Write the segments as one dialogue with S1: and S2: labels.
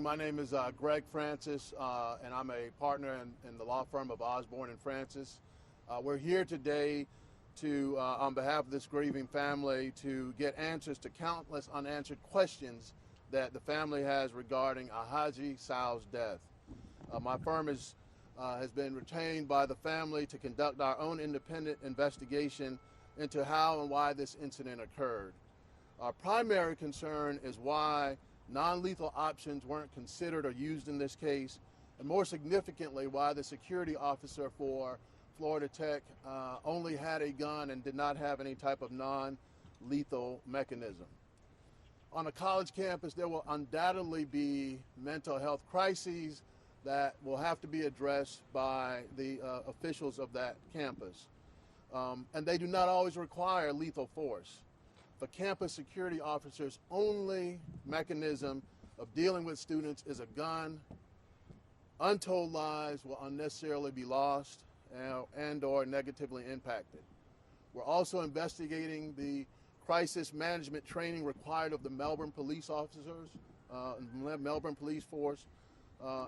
S1: My name is Greg Francis, and I'm a partner in the law firm of Osborne and Francis. We're here today to, on behalf of this grieving family, to get answers to countless unanswered questions that the family has regarding Alhaji Sow's death. My firm has been retained by the family to conduct our own independent investigation into how and why this incident occurred. Our primary concern is why non-lethal options weren't considered or used in this case, and more significantly, why the security officer for Florida Tech only had a gun and did not have any type of non-lethal mechanism. On a college campus, there will undoubtedly be mental health crises that will have to be addressed by the officials of that campus. And they do not always require lethal force. The campus security officer's only mechanism of dealing with students is a gun. Untold lives will unnecessarily be lost and or negatively impacted. We're also investigating the crisis management training required of the Melbourne police officers, Melbourne Police Force,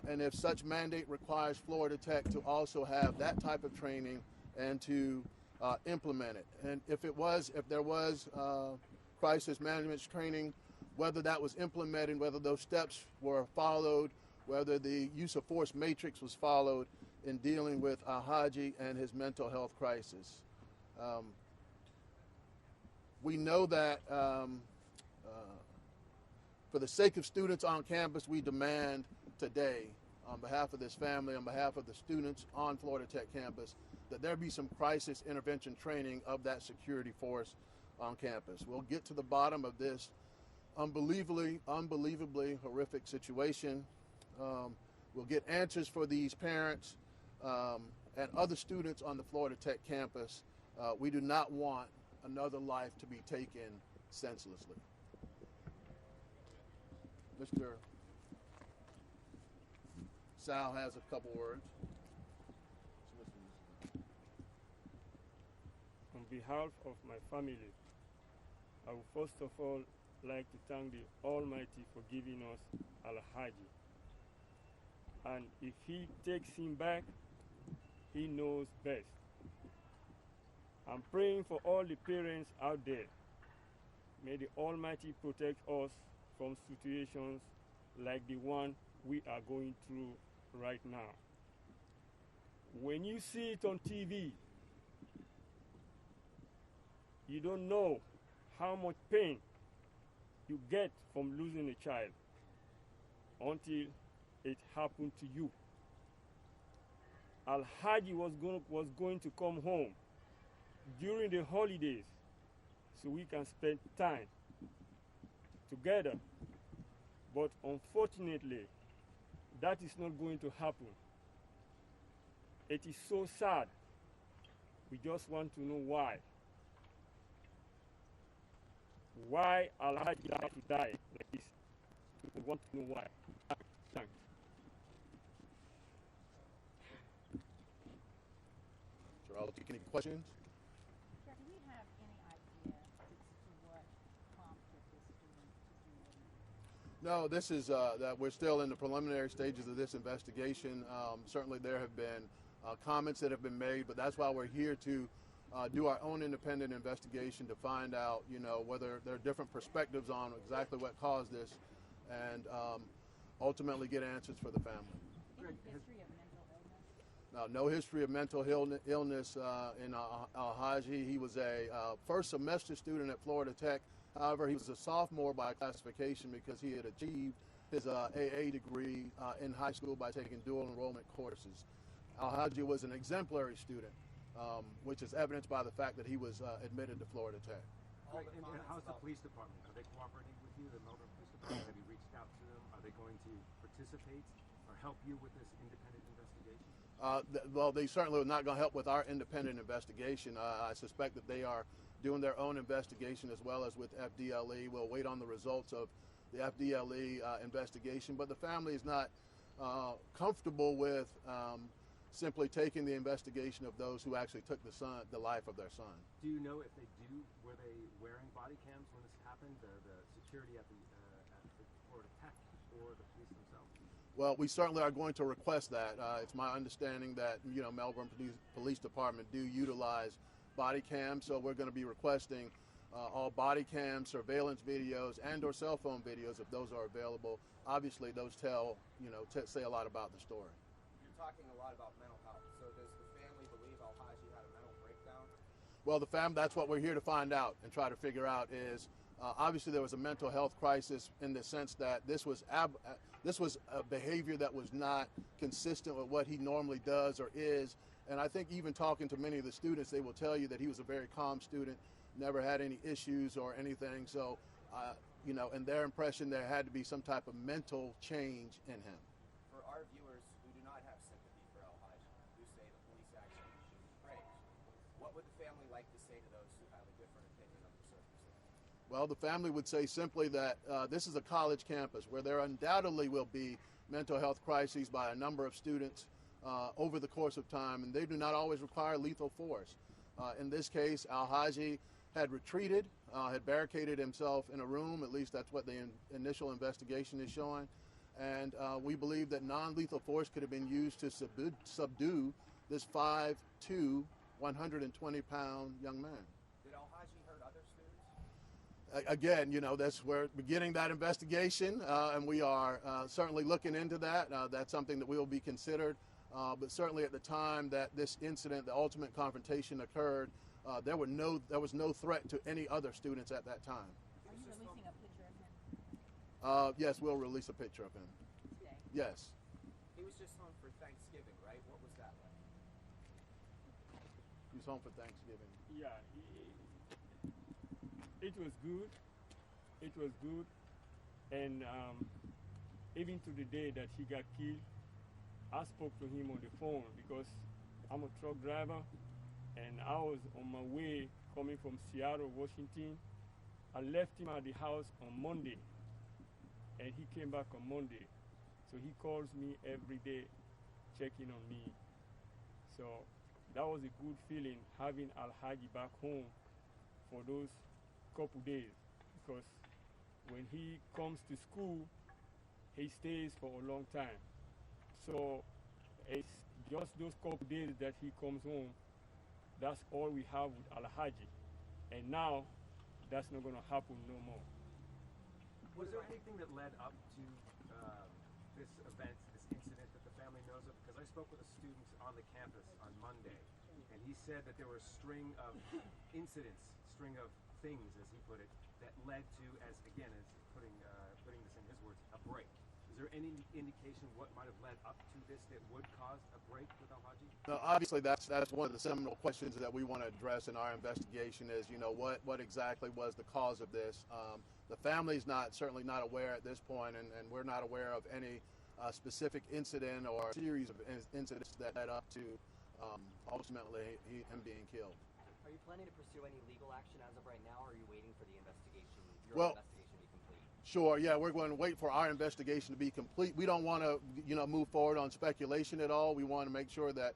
S1: and if such mandate requires Florida Tech to also have that type of training and to implement it. And if there was crisis management training, whether that was implemented, whether those steps were followed, whether the use of force matrix was followed in dealing with Alhaji and his mental health crisis. We know that for the sake of students on campus, we demand today, on behalf of this family, on behalf of the students on Florida Tech campus, that there be some crisis intervention training of that security force on campus. We'll get to the bottom of this unbelievably horrific situation. We'll get answers for these parents and other students on the Florida Tech campus. We do not want another life to be taken senselessly. Mr. Sow has a couple words.
S2: On behalf of my family, I would first of all like to thank the Almighty for giving us Alhaji. And if He takes him back, He knows best. I'm praying for all the parents out there. May the Almighty protect us from situations like the one we are going through right now. When you see it on TV, you don't know how much pain you get from losing a child until it happened to you. Alhaji was going to come home during the holidays so we can spend time together. But unfortunately, that is not going to happen. It is so sad. We just want to know why. Why Alhaji had to die like this. We want to know why. Thanks.
S1: Sure, I'll take any questions.
S3: Do we have any idea as to what prompted this student to do it?
S1: No, this is that we're still in the preliminary stages of this investigation. Certainly there have been comments that have been made, but that's why we're here to do our own independent investigation to find out, whether there are different perspectives on exactly what caused this, and ultimately get answers for the family.
S3: Any history of mental illness?
S1: Now, no history of mental illness in Alhaji. He was a first semester student at Florida Tech. However, he was a sophomore by classification because he had achieved his AA degree in high school by taking dual enrollment courses. Alhaji was an exemplary student, which is evidenced by the fact that he was admitted to Florida Tech.
S4: And how's the police department? Are they cooperating with you, the Melbourne Police Department? Have you reached out to them? Are they going to participate or help you with this independent investigation?
S1: Well, they certainly are not going to help with our independent investigation. I suspect that they are doing their own investigation as well as with FDLE. We'll wait on the results of the FDLE investigation, but the family is not comfortable with simply taking the investigation of those who actually took the life of their son.
S4: Do you know if they were they wearing body cams when this happened, the security at the Florida Tech or the police themselves?
S1: Well, we certainly are going to request that. It's my understanding that, Melbourne Police Department do utilize body cams, so we're going to be requesting all body cam surveillance videos and or cell phone videos if those are available. Obviously, those tell, say a lot about the story.
S5: You're talking a lot about mental health. So does the family believe Alhaji had a mental breakdown?
S1: Well, that's what we're here to find out and try to figure out is, obviously there was a mental health crisis in the sense that this was a behavior that was not consistent with what he normally does or is. And I think even talking to many of the students, they will tell you that he was a very calm student, never had any issues or anything. So, in their impression, there had to be some type of mental change in him.
S5: For our viewers who do not have sympathy for Alhaji, who say the police action should be praised, what would the family like to say to those who have a different opinion of the circumstance?
S1: Well, the family would say simply that this is a college campus where there undoubtedly will be mental health crises by a number of students over the course of time, and they do not always require lethal force. In this case, Alhaji had retreated, had barricaded himself in a room. At least that's what the initial investigation is showing. And we believe that non-lethal force could have been used to subdue this 5'2", 120-pound young man.
S5: Did Alhaji hurt other students?
S1: Again, we're beginning that investigation, and we are certainly looking into that. That's something that will be considered. But certainly at the time that this incident, the ultimate confrontation occurred, there was no threat to any other students at that time.
S3: Are you releasing a picture of him
S1: Yes, we'll release a picture of him.
S3: today?
S1: Yes.
S5: He was just home for Thanksgiving, right? What was that like?
S1: He was home for Thanksgiving.
S2: Yeah, it was good. It was good. And even to the day that he got killed, I spoke to him on the phone because I'm a truck driver and I was on my way coming from Seattle, Washington. I left him at the house on Monday and he came back on Monday. So he calls me every day, checking on me. So that was a good feeling having Alhaji back home for those couple days, because when he comes to school, he stays for a long time. So it's just those couple days that he comes home, that's all we have with Alhaji. And now, that's not going to happen no more.
S4: Was there anything that led up to this event, this incident that the family knows of? Because I spoke with a student on the campus on Monday, and he said that there were a string of incidents, string of things, as he put it, that led to, as putting this in his words, a break. Is there any indication what might have led up to this that would cause a break with Alhaji?
S1: No, obviously, that's one of the seminal questions that we want to address in our investigation is, what exactly was the cause of this? The family's certainly not aware at this point, and we're not aware of any specific incident or series of incidents that led up to ultimately him being killed.
S6: Are you planning to pursue any legal action as of right now, or are you waiting for the investigation,
S1: Well,
S6: investigation to be complete?
S1: Sure, yeah, we're going to wait for our investigation to be complete. We don't want to, move forward on speculation at all. We want to make sure that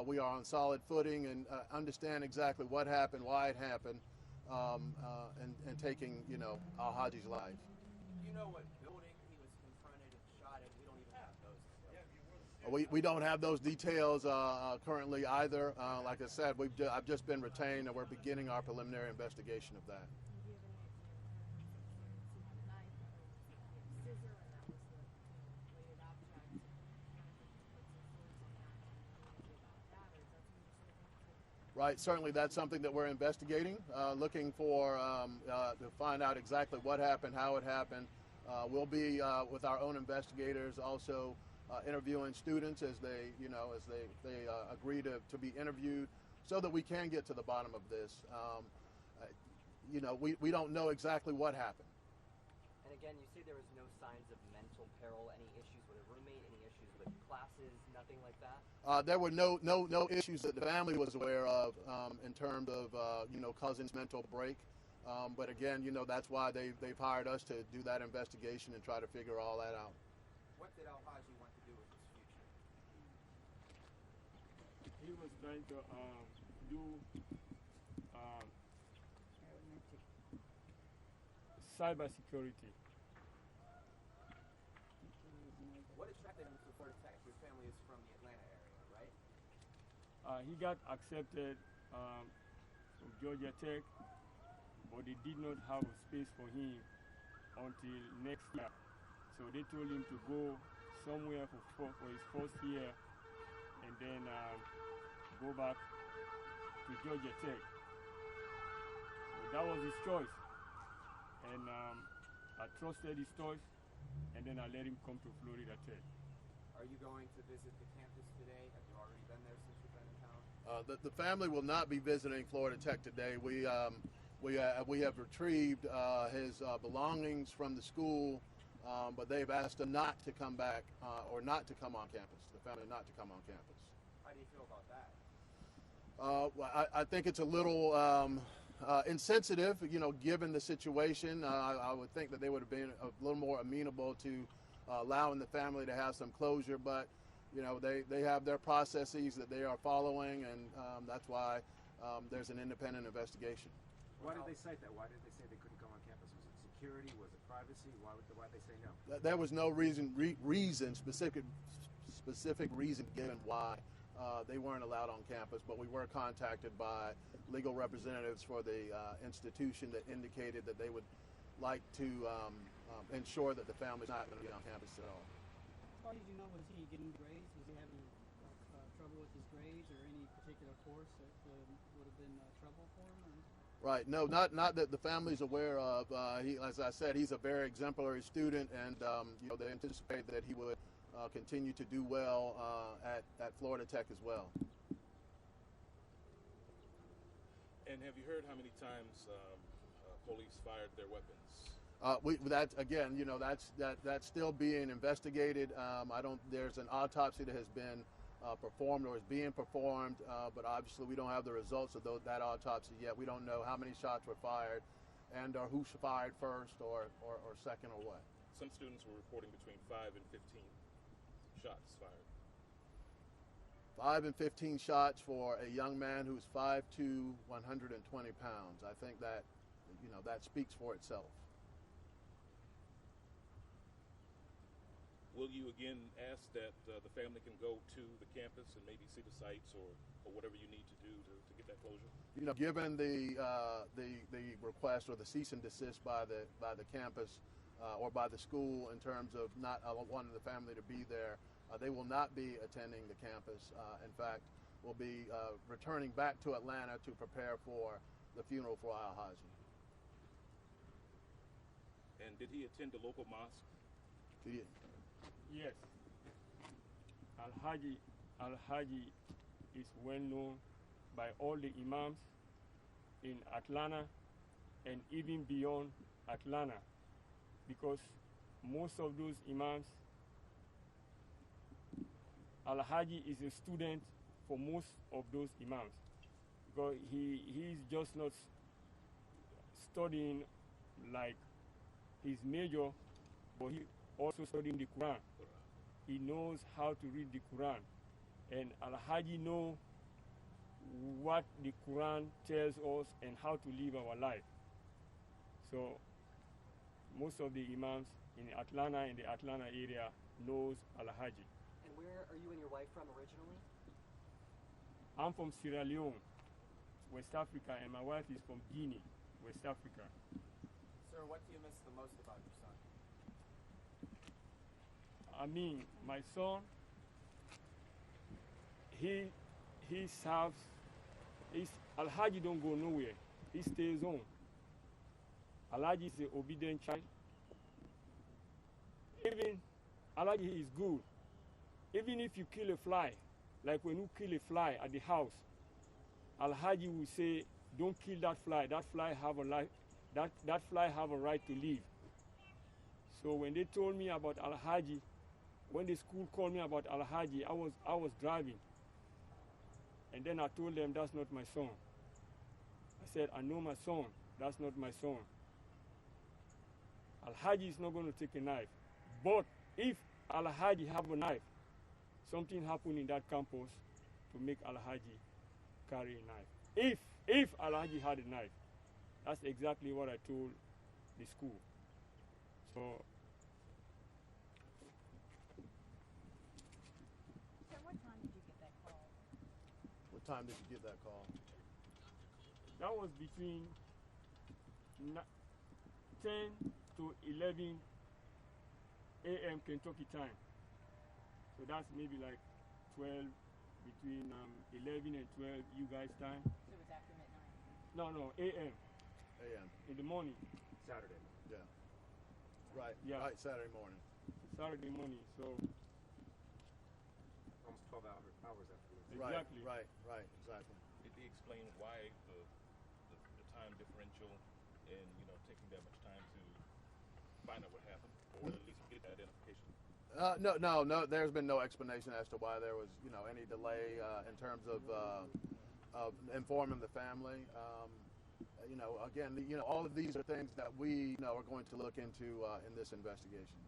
S1: we are on solid footing and understand exactly what happened, why it happened, and taking, Alhaji's life.
S5: Do you know what building he was confronted and shot in? We don't even have those.
S1: We don't have those details currently either. Like I said, I've just been retained, and we're beginning our preliminary investigation of that. Right, certainly that's something that we're investigating, looking for to find out exactly what happened, how it happened. We'll be with our own investigators also interviewing students as they agree to be interviewed, so that we can get to the bottom of this. We don't know exactly what happened.
S6: And again, you say there was no signs of mental peril, any issues with a roommate, any issues with classes, nothing like that?
S1: There were no issues that the family was aware of in terms of cousin's mental break. But again, that's why they've hired us to do that investigation and try to figure all that out.
S5: What did Alhaji want to do with his future?
S2: He was trying to do cybersecurity.
S5: What attracted
S2: He got accepted from Georgia Tech, but they did not have a space for him until next year. So they told him to go somewhere for his first year and then go back to Georgia Tech. So that was his choice. And I trusted his choice, and then I let him come to Florida Tech.
S5: Are you going to visit the campus today? Have you already been there since you've been in town?
S1: The family will not be visiting Florida Tech today. We have retrieved his belongings from the school, but they've asked him not to come back or not to come on campus. The family not to come on campus.
S5: How do you feel about that?
S1: Well, I think it's a little insensitive, given the situation. I would think that they would have been a little more amenable to allowing the family to have some closure, but they have their processes that they are following, and that's why there's an independent investigation.
S4: Why did they cite that? Why did they say they couldn't come on campus? Was it security? Was it privacy? Why did they say no?
S1: There was no specific reason given why they weren't allowed on campus, but we were contacted by legal representatives for the institution that indicated that they would like to ensure that the family's not going to be on campus at all.
S7: How did you know? Was he getting grades? Was he having trouble with his grades, or any particular course that would have been trouble for him? Or?
S1: Right. No, not that the family's aware of. As I said, he's a very exemplary student, and they anticipate that he would continue to do well at Florida Tech as well.
S8: And have you heard how many times police fired their weapons?
S1: That's still being investigated. There's an autopsy that has been performed or is being performed, but obviously we don't have the results of that autopsy yet. We don't know how many shots were fired and or who fired first or second or what.
S8: Some students were reporting between 5 and 15 shots fired.
S1: 5 and 15 shots for a young man who's 5'2", 120 pounds. I think that, that speaks for itself.
S8: Will you again ask that the family can go to the campus and maybe see the sites or whatever you need to do to get that closure?
S1: Given the request or the cease and desist by the campus or by the school in terms of not wanting the family to be there, they will not be attending the campus. In fact, will be returning back to Atlanta to prepare for the funeral for Alhaji.
S8: And did he attend the local mosque?
S2: Yes. Alhaji is well known by all the imams in Atlanta and even beyond Atlanta, because most of those imams, Alhaji is a student for most of those imams, because he's just not studying like his major, but he also studying the Quran. He knows how to read the Quran, and Alhaji knows what the Quran tells us and how to live our life. So most of the imams in Atlanta, in the Atlanta area, knows Alhaji.
S6: And where are you and your wife from originally?
S2: I'm from Sierra Leone, West Africa, and my wife is from Guinea, West Africa.
S5: Sir, what do you miss the most about your son?
S2: I mean, my son, he serves, Alhaji don't go nowhere. He stays home. Alhaji is an obedient child. Even, Alhaji is good. Even if you kill a fly, like when you kill a fly at the house, Alhaji will say, don't kill that fly. That fly have a life. That fly have a right to live. So when they told me about Alhaji, when the school called me about Alhaji, I was driving. And then I told them, that's not my son. I said, I know my son. That's not my son. Alhaji is not going to take a knife. But if Alhaji have a knife, something happened in that campus to make Alhaji carry a knife. If Alhaji had a knife, that's exactly what I told the school. So.
S3: So what time did you get that call?
S1: What time did you get that call?
S2: That was between 10 to 11 a.m. Kentucky time. So that's maybe like 12, between 11 and 12 you guys time.
S3: So it was after midnight?
S2: No, a.m.
S1: A.M.
S2: in the morning.
S4: Saturday.
S1: Yeah. Right.
S2: Yeah.
S1: Right. Saturday morning.
S2: Saturday morning. So
S4: Almost 12 hours after this.
S2: exactly.
S1: Right. Exactly.
S8: Did they explain why the time differential and, you know, taking that much time to find out what happened, or at least get that identification?
S1: No. There's been no explanation as to why there was, you know, any delay in terms of informing the family. You know, again, you know, all of these are things that we, you know, are going to look into in this investigation.